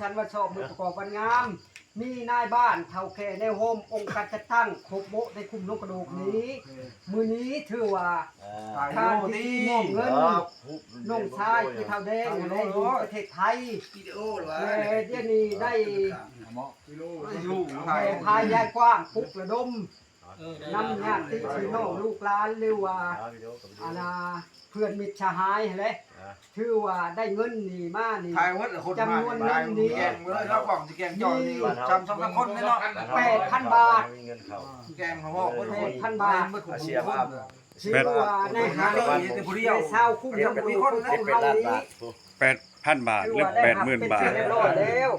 ฉันว่าชอบมือประกอบวันงามมีนายบ้านเท่าแก่ในโฮมองค์การจัดตั้งครบโบะในคุมนกกระโดกนี้มือนี้ถือว่าการที่มอบเงินน้องชายคือเท่าแดงในประเทศไทยแต่เดี๋ยวนี้ได้พายยายกว้างปุกระดมนำญาติพี่น้องลูกหลานหรือว่าเพื่อนมิตรชายเลยถือว่าได้เงินนี่มานี่จำนวนเงินนี้จำ2-3คนเนาะ8,000 บาทแกงเขาบอก8,000 บาทชื่อว่าในหางในเศร้าคุ้มทั้งมีคนของเฮานี้ 8,000 บาทหรือ 80,000 บาทแล้ว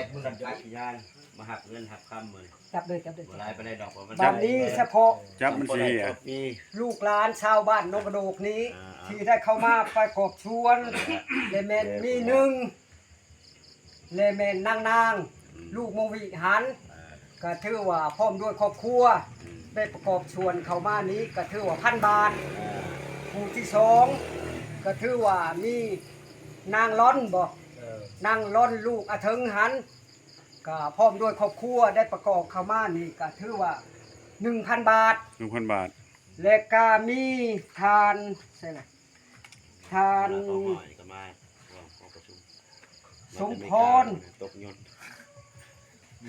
80,000 ยานมาหักเงินหักค่ำมื้อ จับเลยบ่ได้ไปได้ดอกบ่ บัดนี้เฉพาะ จับมันสิ ลูกหลานชาวบ้านนกกระโดกนี้ที่ได้เข้ามาประกอบชวนเลเมนมีหนึ่งเลเมนนางลูกโมวิหันก็ถือว่าพร้อมด้วยครอบครัวได้ประกอบชวนเข้ามานี้ก็ถือว่า1,000 บาทผู้ที่2ก็ถือว่ามีนางล้อนบ่นางล้อนลูกอาเทิงหันก็พร้อมด้วยครอบครัวได้ประกอบเข้ามานี่ก็ถือว่า 1,000 บาท 1,000 บาทและก็มีทานใช่ไหมทานสมพรตกยนต์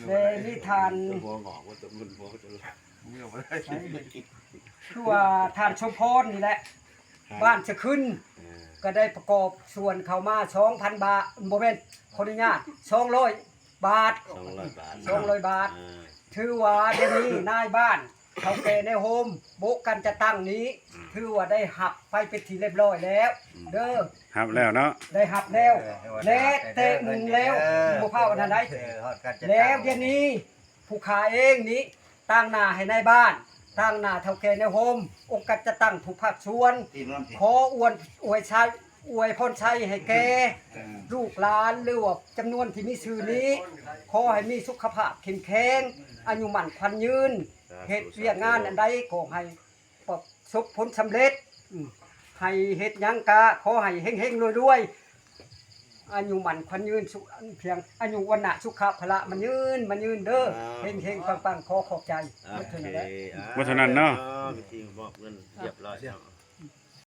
และมีทาน หัวงอกว่าตกเงินหัวจะคือว่าทานสมพรนี่แหละบ้านจะขึ้นก็ได้ประกอบส่วนเข้ามา 2,000 บาทบ่แม่นขออนุญาต200 บาท200 บาทถือว่าเดี๋ยวนี้นายบ้านเขาแก่ในโฮมโบกันจะตั้งนี้ถือว่าได้หับไปเป็นที่เรียบร้อยแล้วเด้อหับแล้วเนาะได้หับแล้วและเตะมึงแล้วบ่เข้ากันทันใดแล้วเดี๋ยวนี้ผู้ขายเองนี้ตั้งหน้าให้ในบ้านตั้งหน้าเท่าแก่ในโฮมองค์การจะตั้งทุกภาคส่วนขออวยพรชัยให้แก่ลูกหลานหรือว่าจำนวนที่มีชื่อนี้ขอให้มีสุขภาพเข้มแข็งอายุมั่นขวัญยืนเฮ็ดเวียกงานอันใดก็ให้ประสบผลสำเร็จให้เฮ็ดหยังกะขอให้เฮงๆรวยๆอายุมั่นขวัญยืนสุขเพียงอายุวันนะสุขภละมันยืนเด้อเฮงๆปังๆขอขอบใจบ่เท่านั้นเนาะมีที่มอบเงินเรียบร้อย